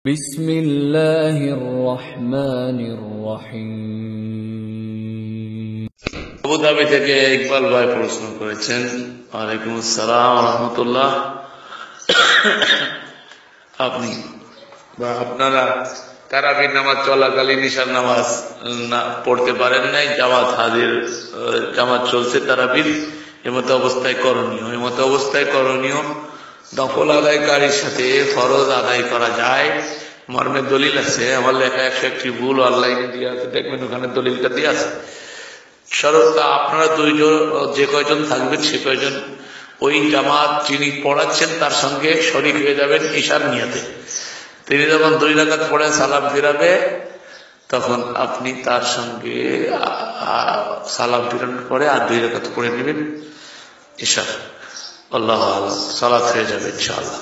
বিসমিল্লাহির রহমানির রহিম। আবুধাবি থেকে ইকবাল ভাই প্রশ্ন করেছেন। ওয়ালাইকুম আসসালাম ওয়া রাহমাতুল্লাহ। আপনি বা আপনারা তারাবির নামাজ চলাকালীন ঈশার নামাজ পড়তে পারেন নাই, জামাত চলছে তারাবির, এমতো অবস্থায় করণীয় নফল আদায়কারীর সাথে ফরজ আদায় করা যায় মর্মে দলিল আছে। আমার লেখা 101টি ভুল অনলাইনে দিয়ে আছে, দেখবেন ওখানে দলিলটা দিয়ে আছে। শরৎ আপনারা দুইজন, যে কয়জন থাকবেন সে কয়জন ওই জামাত যিনি পড়াচ্ছেন তার সঙ্গে শরীক হয়ে যাবেন ঈশার নিয়তে। তিনি যখন 2 রাকাত পড়ে সালাম ফিরাবে তখন আপনি তার সঙ্গে সালাম ফিরানোর পরে আর 2 রাকাত পড়ে নেবেন ঈশার। আল্লাহ আল্লাহ সালাত হয়ে যাবে ইনশাআল্লাহ।